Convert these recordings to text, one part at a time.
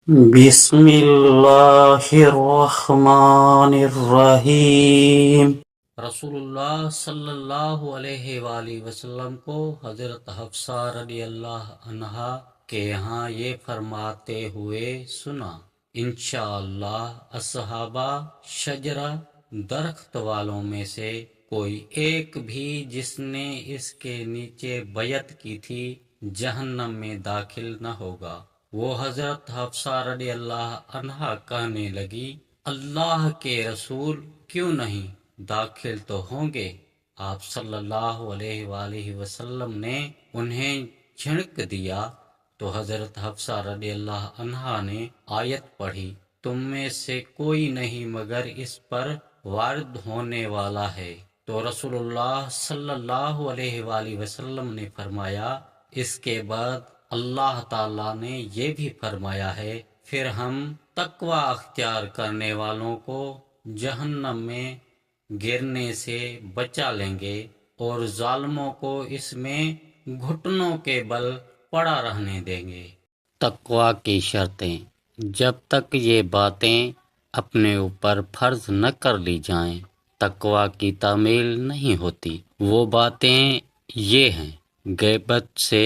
بسم اللہ الرحمن الرحیم۔ رسول اللہ صلی اللہ علیہ وآلہ وسلم کو حضرت حفصہ رضی اللہ عنہا کے یہاں یہ فرماتے ہوئے سنا، انشاءاللہ اصحابہ شجرہ درخت والوں میں سے کوئی ایک بھی جس نے اس کے نیچے بیعت کی تھی جہنم میں داخل نہ ہوگا۔ وہ حضرت حفصہ رضی اللہ عنہا کہنے لگی، اللہ کے رسول کیوں نہیں، داخل تو ہوں گے۔ آپ صلی اللہ علیہ وآلہ وسلم نے انہیں جھڑک دیا تو حضرت حفصہ رضی اللہ عنہا نے آیت پڑھی، تم میں سے کوئی نہیں مگر اس پر وارد ہونے والا ہے۔ تو رسول اللہ صلی اللہ علیہ وآلہ وسلم نے فرمایا، اس کے بعد اللہ تعالیٰ نے یہ بھی فرمایا ہے، پھر ہم تقوی اختیار کرنے والوں کو جہنم میں گرنے سے بچا لیں گے اور ظالموں کو اس میں گھٹنوں کے بل پڑا رہنے دیں گے۔ تقوی کی شرطیں۔ جب تک یہ باتیں اپنے اوپر فرض نہ کر لی جائیں، تقوی کی تعمیل نہیں ہوتی۔ وہ باتیں یہ ہیں: غیبت سے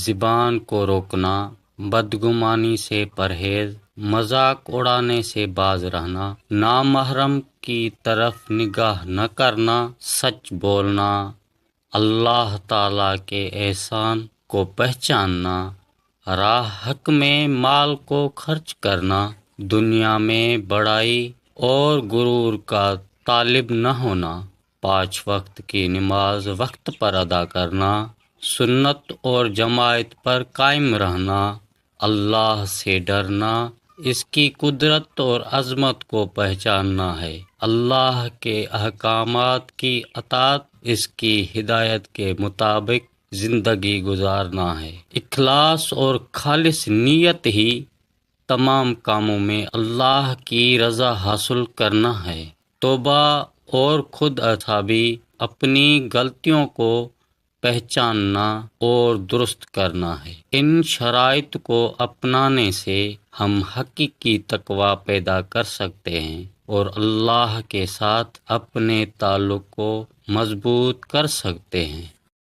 زبان کو روکنا، بدگمانی سے پرہیز، مذاق اڑانے سے باز رہنا، نامحرم کی طرف نگاہ نہ کرنا، سچ بولنا، اللہ تعالیٰ کے احسان کو پہچاننا، راہ حق میں مال کو خرچ کرنا، دنیا میں بڑائی اور غرور کا طالب نہ ہونا، 5 وقت کی نماز وقت پر ادا کرنا، سنت اور جماعت پر قائم رہنا، اللہ سے ڈرنا، اس کی قدرت اور عظمت کو پہچاننا ہے، اللہ کے احکامات کی اطاعت، اس کی ہدایت کے مطابق زندگی گزارنا ہے۔ اخلاص اور خالص نیت ہی تمام کاموں میں اللہ کی رضا حاصل کرنا ہے۔ توبہ اور خود اصابی، اپنی غلطیوں کو پہچاننا اور درست کرنا ہے۔ ان شرائط کو اپنانے سے ہم حقیقی تقوی پیدا کر سکتے ہیں اور اللہ کے ساتھ اپنے تعلق کو مضبوط کر سکتے ہیں۔